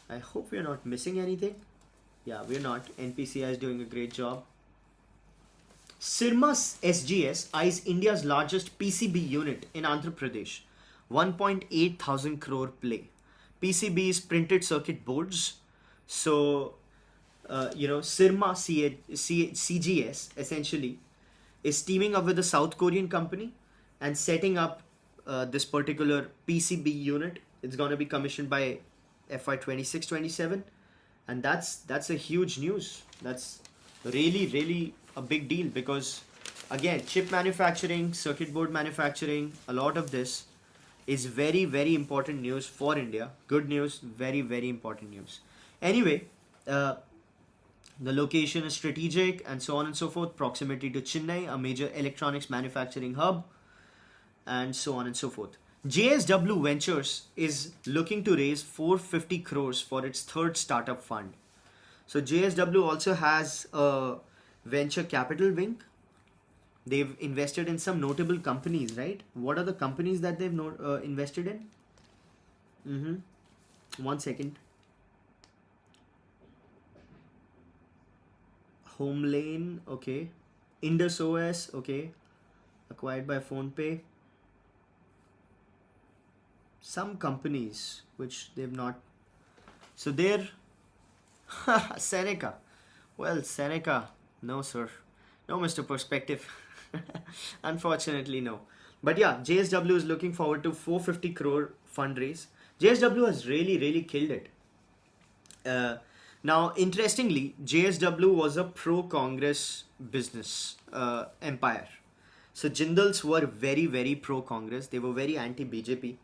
I hope we're not missing anything. Yeah, we're not. NPCI is doing a great job. Sirma's SGS eyes India's largest PCB unit in Andhra Pradesh. 1.8 thousand crore play. PCB is printed circuit boards. So, Sirma CGS essentially is teaming up with a South Korean company and setting up this particular PCB unit. It's going to be commissioned by FY 26-27, and that's a huge news. That's really a big deal, because again, chip manufacturing, circuit board manufacturing, a lot of this is very important news for India. Good news, very important news. Anyway, the location is strategic and so on and so forth. Proximity to Chennai, a major electronics manufacturing hub, and so on and so forth. JSW Ventures is looking to raise 450 crores for its third startup fund. So JSW also has a venture capital wing. They've invested in some notable companies, right? What are the companies that they've invested in? One second. Home Lane, okay. Indus OS, okay. Acquired by PhonePe. Some companies which they've not. So they're Seneca. Well, Seneca, no sir. No, Mr. Perspective. Unfortunately, no. But yeah, JSW is looking forward to 450 crore fundraise. JSW has really killed it. Now, interestingly, JSW was a pro-Congress business empire. So Jindals were very pro-Congress. They were very anti-BJP.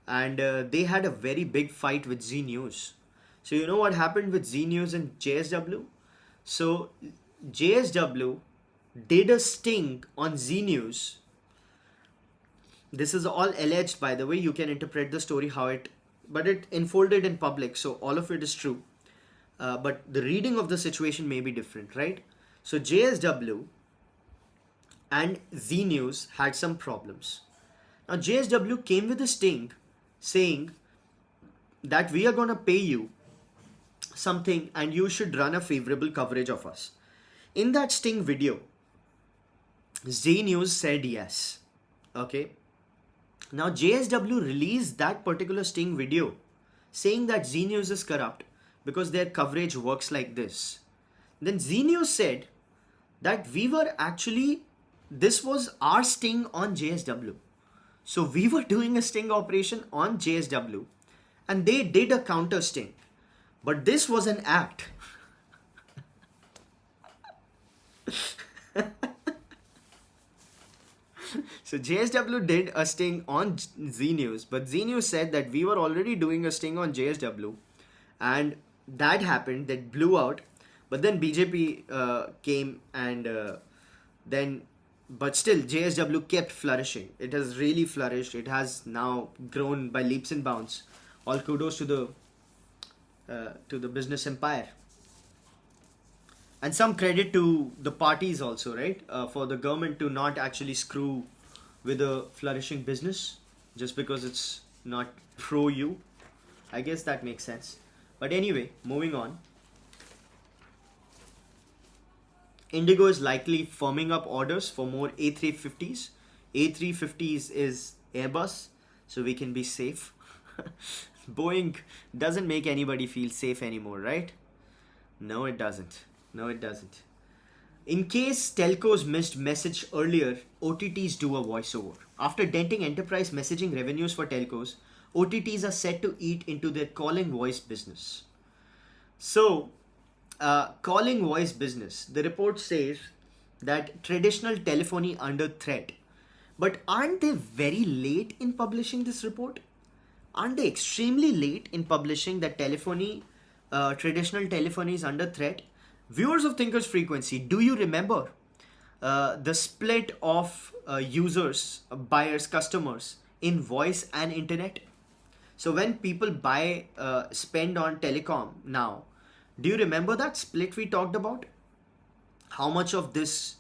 And they had a very big fight with Z News. So you know what happened with Z News and JSW? So JSW did a sting on Z News. This is all alleged, by the way. You can interpret the story but it unfolded in public. So all of it is true. But the reading of the situation may be different, right? So JSW and Z News had some problems. Now JSW came with a sting saying that we are going to pay you something and you should run a favorable coverage of us. In that sting video, Z News said yes. Okay. Now JSW released that particular sting video saying that Z News is corrupt because their coverage works like this. Then Z News said that this was our sting on JSW. So we were doing a sting operation on JSW and they did a counter sting. But this was an act. So JSW did a sting on Z News, but Z News said that we were already doing a sting on JSW and that happened, that blew out. But then BJP came and but still JSW kept flourishing. It has really flourished. It has now grown by leaps and bounds. All kudos to the business empire. And some credit to the parties also, right? For the government to not actually screw with a flourishing business just because it's not pro you. I guess that makes sense. But anyway, moving on. Indigo is likely firming up orders for more A350s. A350s is Airbus, so we can be safe. Boeing doesn't make anybody feel safe anymore, right? No, it doesn't. No, it doesn't. In case telcos missed message earlier, OTTs do a voiceover. After denting enterprise messaging revenues for telcos, OTTs are set to eat into their calling voice business. So, calling voice business, the report says that traditional telephony under threat. But aren't they very late in publishing this report? Aren't they extremely late in publishing that traditional telephony is under threat? Viewers of Thinkers Frequency, do you remember the split of users, buyers, customers in voice and internet? So when people spend on telecom now, do you remember that split we talked about? How much of this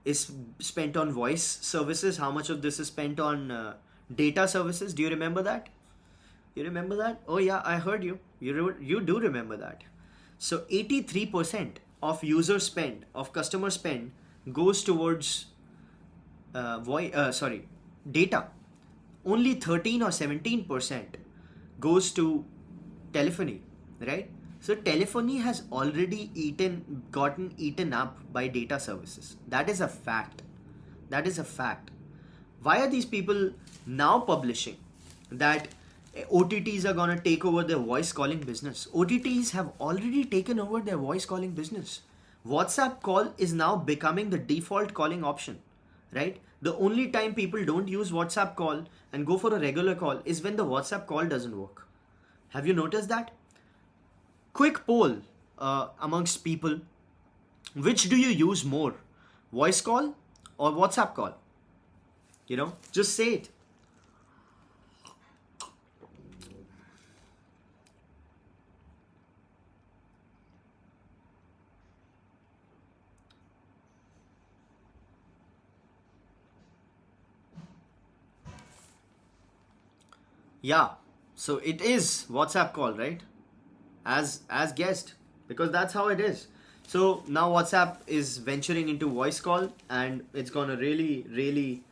is spent on voice services? How much of this is spent on data services? Do you remember that? You remember that? Oh yeah, I heard you. You do remember that. So 83% of user spend, of customer spend, goes towards data. Only 13 or 17% goes to telephony, right? So telephony has already gotten eaten up by data services. That is a fact. That is a fact. Why are these people now publishing that OTTs are going to take over their voice calling business? OTTs have already taken over their voice calling business. WhatsApp call is now becoming the default calling option, right? The only time people don't use WhatsApp call and go for a regular call is when the WhatsApp call doesn't work. Have you noticed that? Quick poll amongst people. Which do you use more? Voice call or WhatsApp call? Just say it. Yeah, so it is WhatsApp call, right? As guessed, because that's how it is. So now WhatsApp is venturing into voice call, and it's gonna really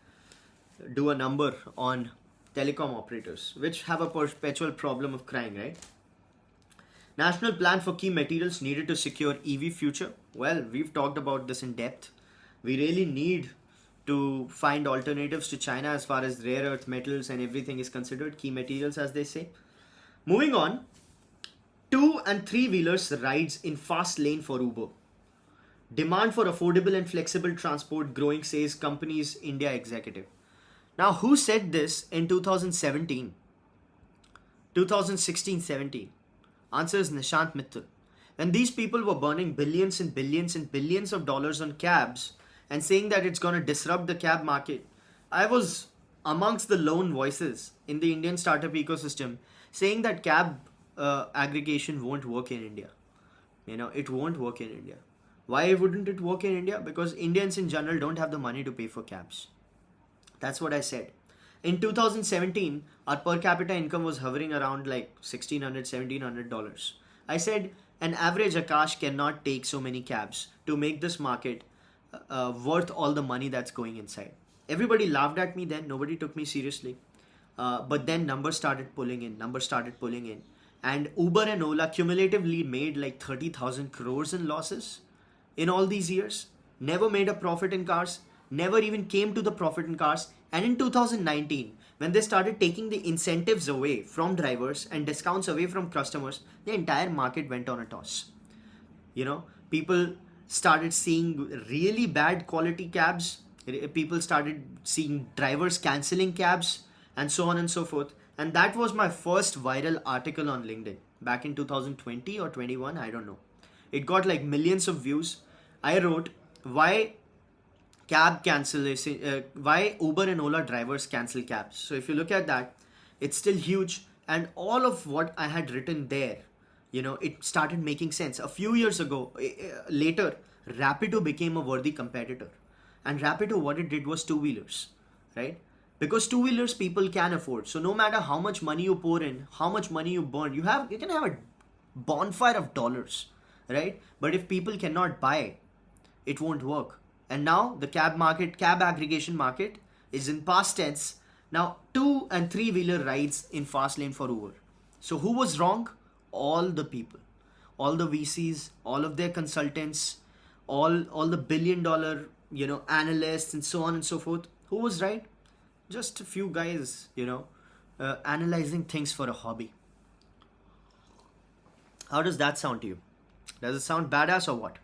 do a number on telecom operators, which have a perpetual problem of crying, right? National plan for key materials needed to secure EV future. Well, we've talked about this in depth. We really need to find alternatives to China as far as rare earth metals and everything is considered, key materials as they say. Moving on, two and three wheelers rides in fast lane for Uber. Demand for affordable and flexible transport growing, says company's India executive. Now, who said this in 2017, 2016-17? Answer is Nishant Mittal. And these people were burning billions and billions and billions of dollars on cabs and saying that it's going to disrupt the cab market. I was amongst the lone voices in the Indian startup ecosystem saying that cab aggregation won't work in India. It won't work in India. Why wouldn't it work in India? Because Indians in general don't have the money to pay for cabs. That's what I said. In 2017, our per capita income was hovering around like $1,600, $1,700. I said an average Akash cannot take so many cabs to make this market worth all the money that's going inside. Everybody laughed at me then. Nobody took me seriously. But then numbers started pulling in. And Uber and Ola cumulatively made like 30,000 crores in losses in all these years. Never made a profit in cars. Never even came to the profit in cars. And in 2019, when they started taking the incentives away from drivers and discounts away from customers, the entire market went on a toss. People started seeing really bad quality cabs. People started seeing drivers canceling cabs and so on and so forth. And that was my first viral article on LinkedIn back in 2020 or 21, I don't know. It got like millions of views. I wrote, why cab cancellation, why Uber and Ola drivers cancel cabs. So if you look at that, it's still huge. And all of what I had written there, it started making sense. A few years ago, later, Rapido became a worthy competitor. And Rapido, what it did was two-wheelers, right? Because two-wheelers people can afford. So no matter how much money you pour in, how much money you burn, you can have a bonfire of dollars, right? But if people cannot buy, it won't work. And now the cab aggregation market is in past tense. Now two and three wheeler rides in fast lane for Uber. So who was wrong? All the people, all the VCs, all of their consultants, all the billion-dollar analysts and so on and so forth. Who was right? Just a few guys, analyzing things for a hobby. How does that sound to you? Does it sound badass or what?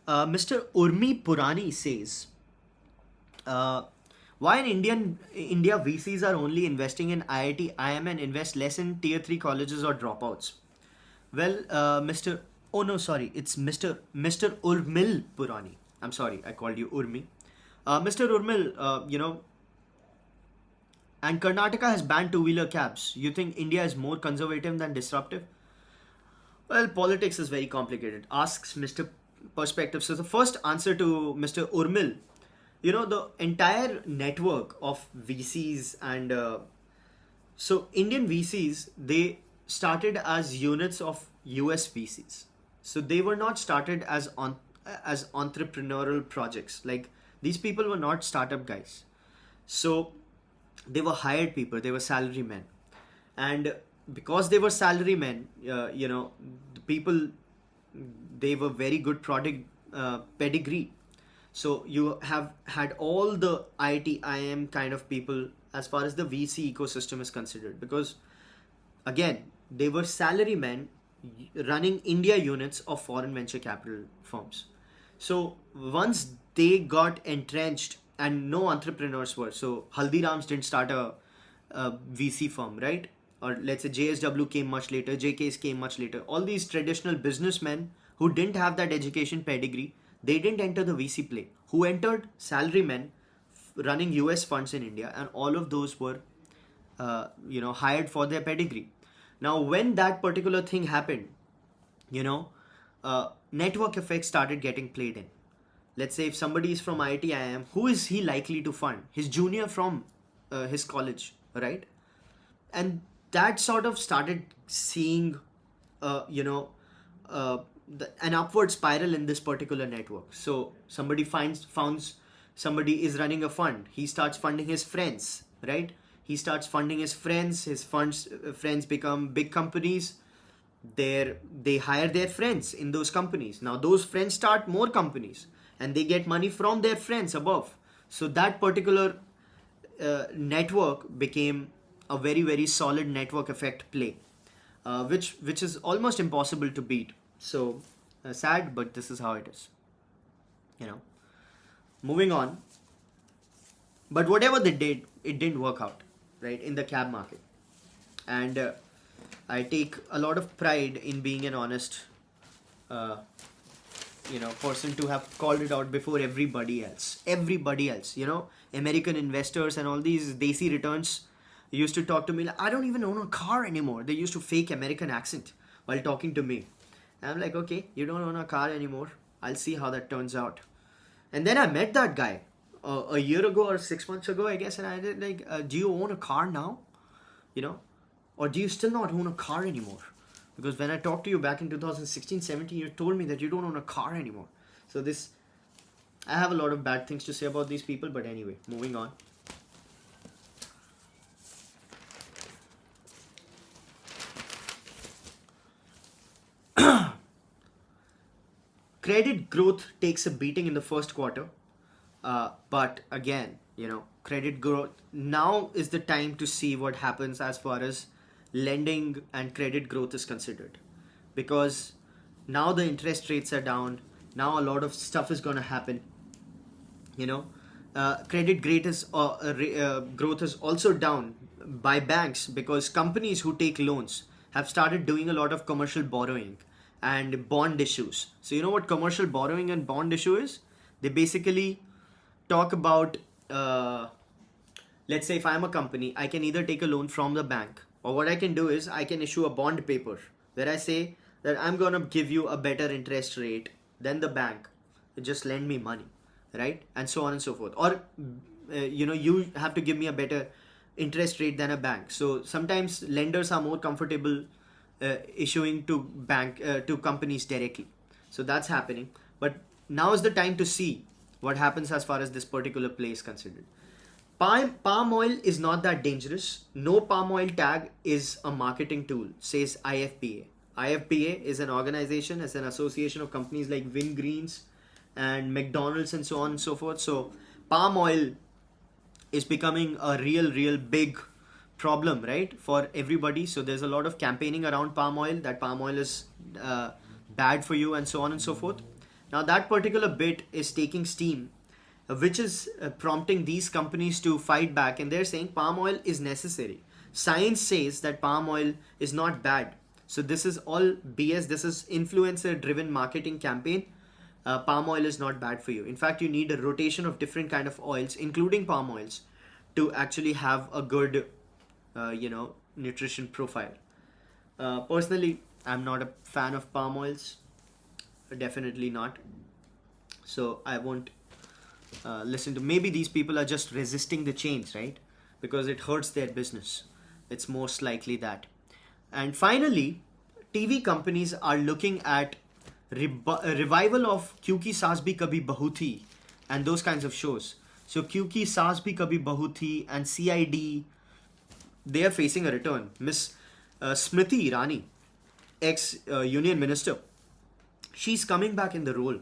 Mr. Urmi Purani says, why in India VCs are only investing in IIT, IIM and invest less in tier 3 colleges or dropouts? Well, it's Mr. Urmil Purani. I'm sorry, I called you Urmi. Mr. Urmil, and Karnataka has banned two-wheeler cabs. You think India is more conservative than disruptive? Well, politics is very complicated. Asks Mr. Perspective. So the first answer to Mr. Urmil, the entire network of VCs and so Indian VCs, they started as units of US VCs. So they were not started as entrepreneurial projects. Like these people were not startup guys. So they were hired people. They were salarymen. And because they were salarymen, the people, they were very good product pedigree. So you have had all the IIT, IIM kind of people as far as the VC ecosystem is considered. Because again, they were salarymen running India units of foreign venture capital firms. So once they got entrenched and no entrepreneurs were, so Haldiram's didn't start a VC firm, right? Or let's say JSW came much later, JK's came much later. All these traditional businessmen who didn't have that education pedigree, they didn't enter the VC play. Who entered? Salarymen running US funds in India, and all of those were hired for their pedigree. Now when that particular thing happened, network effects started getting played in. Let's say if somebody is from IIT IIM, who is he likely to fund? His junior from his college, right? And that sort of started seeing, uh, you know, an upward spiral in this particular network. So somebody founds somebody is running a fund. He starts funding his friends, right? He starts funding his friends. His friends become big companies. They hire their friends in those companies. Now those friends start more companies, and they get money from their friends above. So that particular network became a very very solid network effect play, which is almost impossible to beat. So sad, but this is how it is. You know, moving on. But whatever they did, it didn't work out, right, in the cab market. And I take a lot of pride in being an honest, uh, person to have called it out before everybody else. Everybody else, American investors and all these desi returns used to talk to me like, I don't even own a car anymore. They used to fake American accent while talking to me. And I'm like, okay, you don't own a car anymore. I'll see how that turns out. And then I met that guy a year ago or 6 months ago, I guess, and I did like, do you own a car now? You know, or do you still not own a car anymore? Because when I talked to you back in 2016, 17, you told me that you don't own a car anymore. So this, I have a lot of bad things to say about these people, but anyway, moving on. Credit growth takes a beating in the first quarter. But again, credit growth, now is the time to see what happens as far as lending and credit growth is considered. Because now the interest rates are down. Now a lot of stuff is going to happen. Credit growth is also down by banks because companies who take loans have started doing a lot of commercial borrowing and bond issues. So you know what commercial borrowing and bond issue is? They basically talk about, let's say if I'm a company, I can either take a loan from the bank, or what I can do is I can issue a bond paper where I say that I'm going to give you a better interest rate than the bank. Just lend me money, right? And so on and so forth. Or, you have to give me a better interest rate than a bank. So sometimes lenders are more comfortable issuing to companies directly. So that's happening. But now is the time to see what happens as far as this particular play is considered. Palm oil is not that dangerous. No palm oil tag is a marketing tool, says IFPA. IFPA is an organization, is an association of companies like Wingreens and McDonald's and so on and so forth. So palm oil is becoming a real big problem, right, for everybody. So there's a lot of campaigning around palm oil, that palm oil is bad for you and so on and so forth. Now that particular bit is taking steam, which is prompting these companies to fight back, and they're saying palm oil is necessary. Science says that palm oil is not bad. So this is all BS. This is influencer driven marketing campaign. Palm oil is not bad for you. In fact, you need a rotation of different kind of oils, including palm oils, to actually have a good nutrition profile. Personally, I'm not a fan of palm oils. Definitely not. So I won't listen to. Maybe these people are just resisting the change, right? Because it hurts their business. It's most likely that. And finally, TV companies are looking at a revival of Kyunki Saas Bhi Kabhi Bahu Thi and those kinds of shows. So Kyunki Saas Bhi Kabhi Bahu Thi and CID, they are facing a return. Miss Smriti Irani, ex-union minister, she's coming back in the role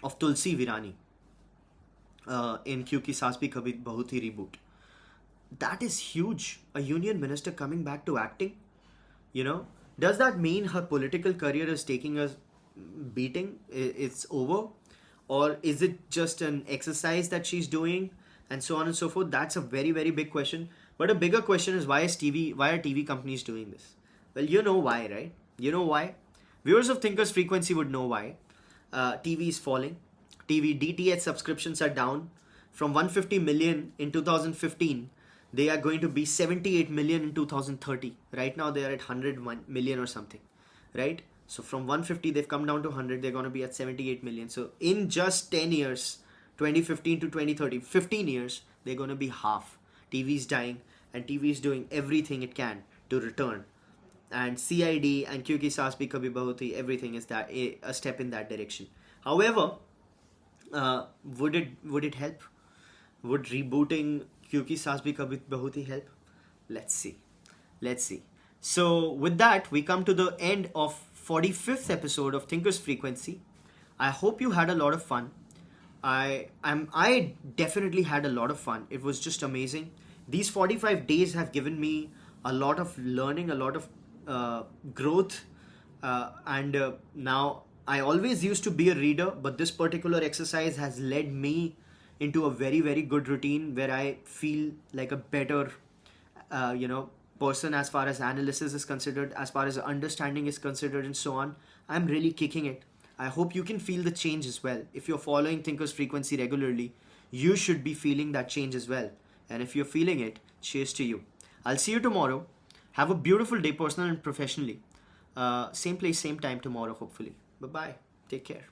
of Tulsi Virani in Kyunki Saas Bhi Kabhi Bahu Thi reboot. That is huge. A union minister coming back to acting. Does that mean her political career is taking a beating? It's over? Or is it just an exercise that she's doing and so on and so forth? That's a very, very big question. But a bigger question is why are TV companies doing this? Well, you know why, right? You know why? Viewers of Thinkers Frequency would know why. TV is falling. TV DTH subscriptions are down from 150 million in 2015. They are going to be 78 million in 2030. Right now they are at 101 million or something, right? So from 150 they've come down to 100. They're going to be at 78 million. So in just 10 years, 2015 to 2030, 15 years, they're going to be half. TV is dying. and TV is doing everything it can to return. And CID and Kyunki Saas Bhi Kabhi Bahu Thi, everything is that a step in that direction. However, would it help? Would rebooting Kyunki Saas Bhi Kabhi Bahu Thi help? Let's see. Let's see. So with that, we come to the end of 45th episode of Thinkers Frequency. I hope you had a lot of fun. I definitely had a lot of fun. It was just amazing. These 45 days have given me a lot of learning, a lot of growth, and now I always used to be a reader, but this particular exercise has led me into a very very good routine where I feel like a better person as far as analysis is considered, as far as understanding is considered, and so on. I'm really kicking it. I hope you can feel the change as well. If you're following Thinkers Frequency regularly, you should be feeling that change as well. And if you're feeling it, cheers to you. I'll see you tomorrow. Have a beautiful day, personal and professionally. Same place, same time tomorrow, hopefully. Bye bye. Take care.